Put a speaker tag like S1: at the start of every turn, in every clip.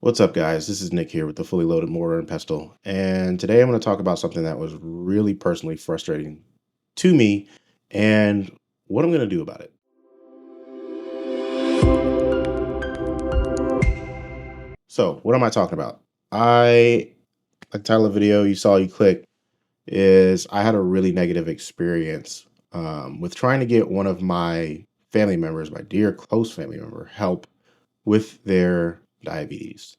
S1: What's up, guys? This is Nick here with the Fully Loaded Mortar and Pestle. And today I'm going to talk about something that was really personally frustrating to me and what I'm going to do about it. So, what am I talking about? Like the title of the video you saw you click is I had a really negative experience with trying to get one of my family members, my dear close family member, help with their diabetes.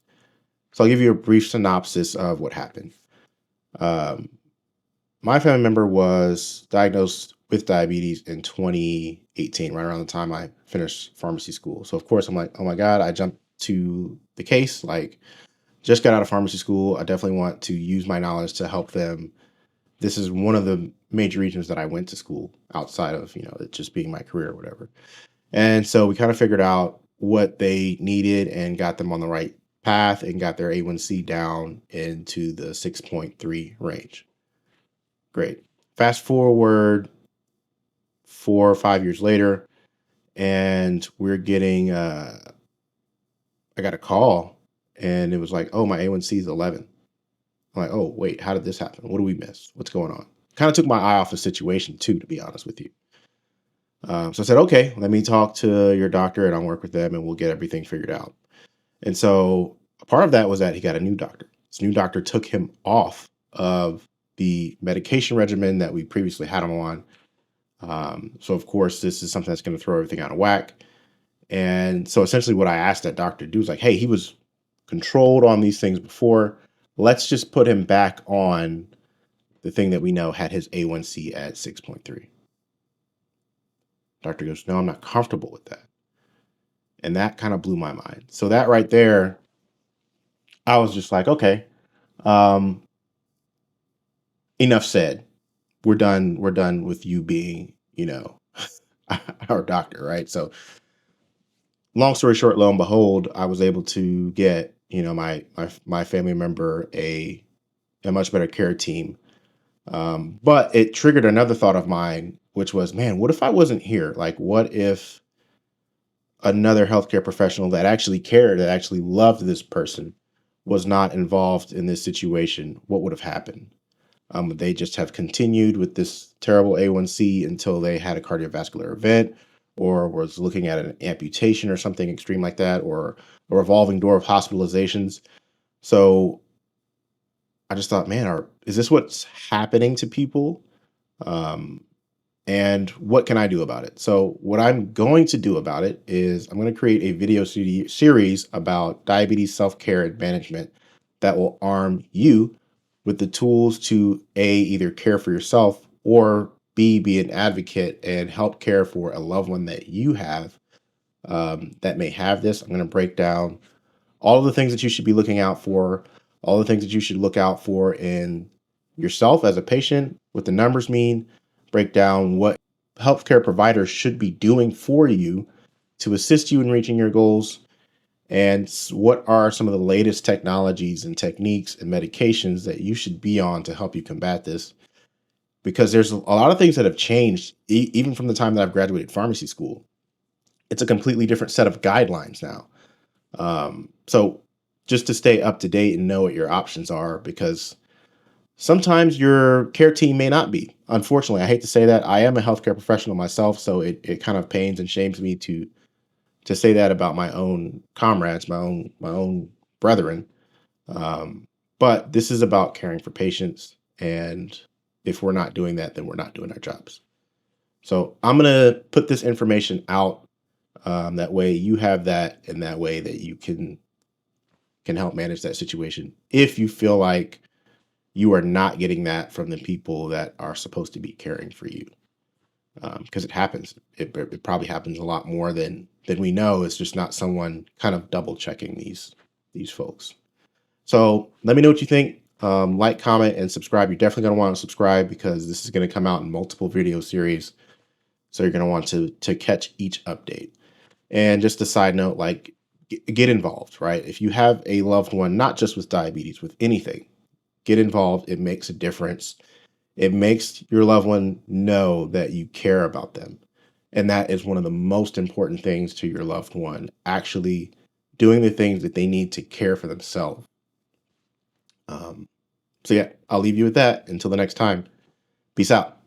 S1: So, I'll give you a brief synopsis of what happened. Um, My family member was diagnosed with diabetes in 2018, right around the time I finished pharmacy school. So of course I'm like, oh my God, I jumped to the case. Like, just got out of pharmacy school. I definitely want to use my knowledge to help them. This is one of the major reasons that I went to school outside of, it just being my career or whatever. And so we kind of figured out what they needed and got them on the right path and got their A1C down into the 6.3 range. Great. Fast forward 4 or 5 years later, and we're getting I got a call and it was like, oh, my A1C is 11. I'm like, oh, wait, how did this happen? What do we miss? What's going on? Kind of took my eye off the situation too, to be honest with you. So I said, okay, let me talk to your doctor and I'll work with them and we'll get everything figured out. And so a part of that was that he got a new doctor. This new doctor took him off of the medication regimen that we previously had him on. So of course, this is something that's going to throw everything out of whack. And so essentially what I asked that doctor to do is like, hey, he was controlled on these things before. Let's just put him back on the thing that we know had his A1C at 6.3. Doctor goes, no, I'm not comfortable with that. And that kind of blew my mind. So that right there, I was just like, okay, um, enough said. We're done. We're done with you being, our doctor, right? So long story short, lo and behold, I was able to get, my family member a much better care team. But it triggered another thought of mine, which was, man, what if I wasn't here? Like, what if another healthcare professional that actually cared, that actually loved this person, was not involved in this situation? What would have happened? Would they just have continued with this terrible A1C until they had a cardiovascular event or was looking at an amputation or something extreme like that, or a revolving door of hospitalizations? So I just thought, man, is this what's happening to people? Um, and what can I do about it? So what I'm going to do about it is I'm going to create a video series about diabetes self-care and management that will arm you with the tools to either care for yourself or be an advocate and help care for a loved one that you have that may have this. I'm going to break down all of the things that you should be looking out for, all the things that you should look out for in yourself as a patient, what the numbers mean, break down what healthcare providers should be doing for you to assist you in reaching your goals, and what are some of the latest technologies and techniques and medications that you should be on to help you combat this. Because there's a lot of things that have changed, even from the time that I've graduated pharmacy school. It's a completely different set of guidelines now. So just to stay up to date and know what your options are, because sometimes your care team may not be. Unfortunately, I hate to say that. I am a healthcare professional myself, so it kind of pains and shames me to say that about my own comrades, my own brethren. But this is about caring for patients, and if we're not doing that, then we're not doing our jobs. So I'm gonna put this information out. That way you have that, and that way that you can help manage that situation if you feel like you are not getting that from the people that are supposed to be caring for you. Because it happens. It probably happens a lot more than we know. It's just not someone kind of double checking these folks. So let me know what you think. Like, comment, and subscribe. You're definitely going to want to subscribe because this is going to come out in multiple video series. So you're going to want to catch each update. And just a side note, like, get involved, right? If you have a loved one, not just with diabetes, with anything, get involved. It makes a difference. It makes your loved one know that you care about them. And that is one of the most important things to your loved one, actually doing the things that they need to care for themselves. So yeah, I'll leave you with that. Until the next time, peace out.